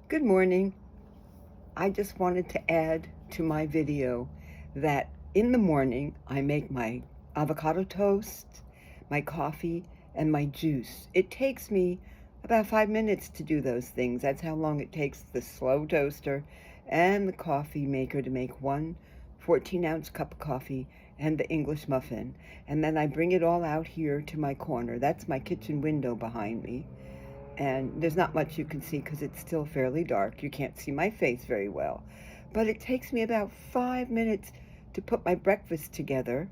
Good morning. I just wanted to add to my video that in the morning I make my avocado toast, my coffee, and my juice. It takes me about 5 minutes to do those things. That's how long it takes the slow toaster and the coffee maker to make one 14-ounce cup of coffee and the English muffin. And then I bring it all out here to my corner. That's my kitchen window behind me, and there's not much you can see because it's still fairly dark. You can't see my face very well. But it takes me about 5 minutes to put my breakfast together.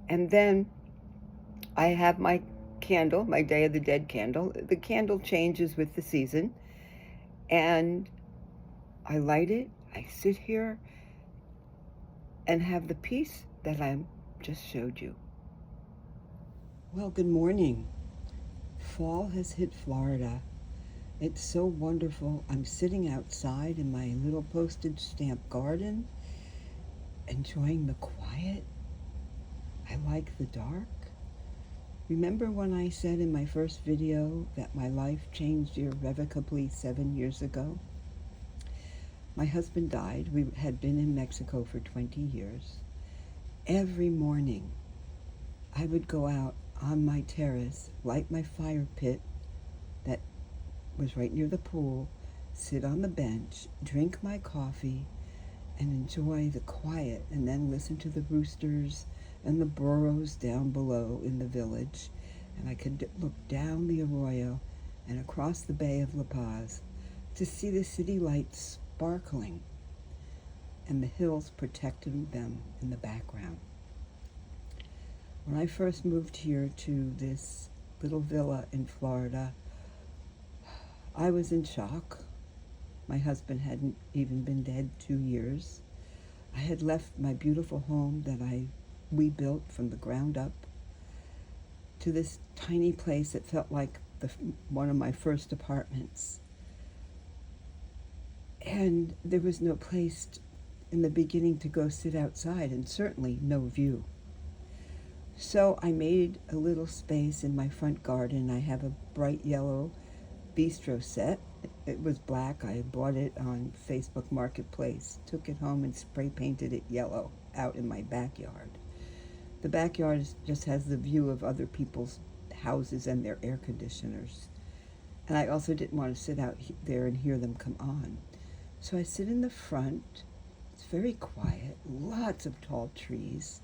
And then I have my candle, my Day of the Dead candle. The candle changes with the season. And I light it, I sit here, and have the peace that I just showed you. Well, good morning. Fall has hit Florida. It's so wonderful. I'm sitting outside in my little postage stamp garden, enjoying the quiet. I like the dark. Remember when I said in my first video that my life changed irrevocably 7 years ago? My husband died. We had been in Mexico for 20 years. Every morning, I would go out on my terrace, light my fire pit that was right near the pool, sit on the bench, drink my coffee, and enjoy the quiet, and then listen to the roosters and the burros down below in the village. And I could look down the arroyo and across the Bay of La Paz to see the city lights sparkling and the hills protecting them in the background. When I first moved here to this little villa in Florida, I was in shock. My husband hadn't even been dead 2 years. I had left my beautiful home that we built from the ground up to this tiny place that felt like one of my first apartments. And there was no place in the beginning to go sit outside, and certainly no view. So I made a little space in my front garden. I have a bright yellow bistro set. It was black. I bought it on Facebook Marketplace, took it home and spray painted it yellow out in my backyard. The backyard just has the view of other people's houses and their air conditioners. And I also didn't want to sit out there and hear them come on. So I sit in the front. It's very quiet, lots of tall trees,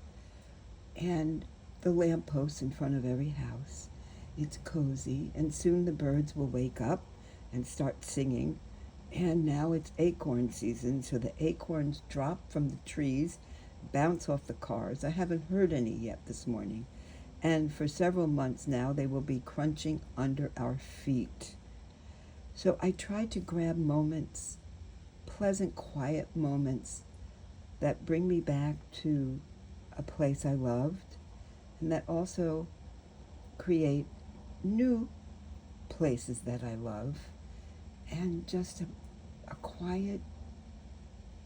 and the lampposts in front of every house. It's cozy, and soon the birds will wake up and start singing. And now it's acorn season, so the acorns drop from the trees, bounce off the cars. I haven't heard any yet this morning. And for several months now, they will be crunching under our feet. So I try to grab moments, pleasant, quiet moments that bring me back to a place I loved, and that also create new places that I love, and just a quiet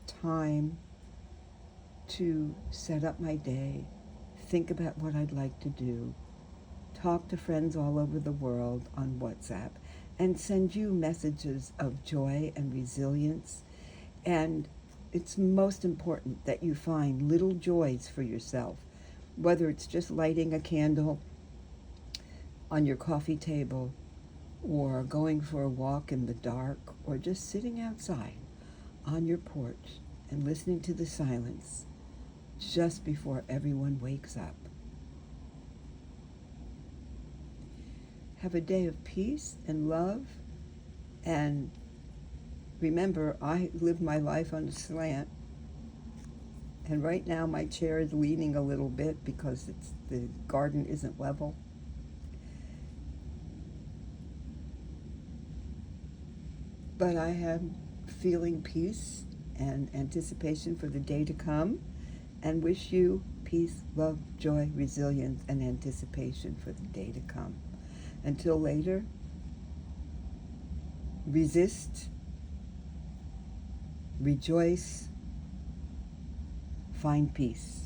time to set up my day, think about what I'd like to do, talk to friends all over the world on WhatsApp, and send you messages of joy and resilience. And it's most important that you find little joys for yourself, whether it's just lighting a candle on your coffee table, or going for a walk in the dark, or just sitting outside on your porch and listening to the silence just before everyone wakes up. Have a day of peace and love, and remember, I live my life on a slant, and right now my chair is leaning a little bit because the garden isn't level. But I am feeling peace and anticipation for the day to come, and wish you peace, love, joy, resilience, and anticipation for the day to come. Until later, resist, rejoice, find peace.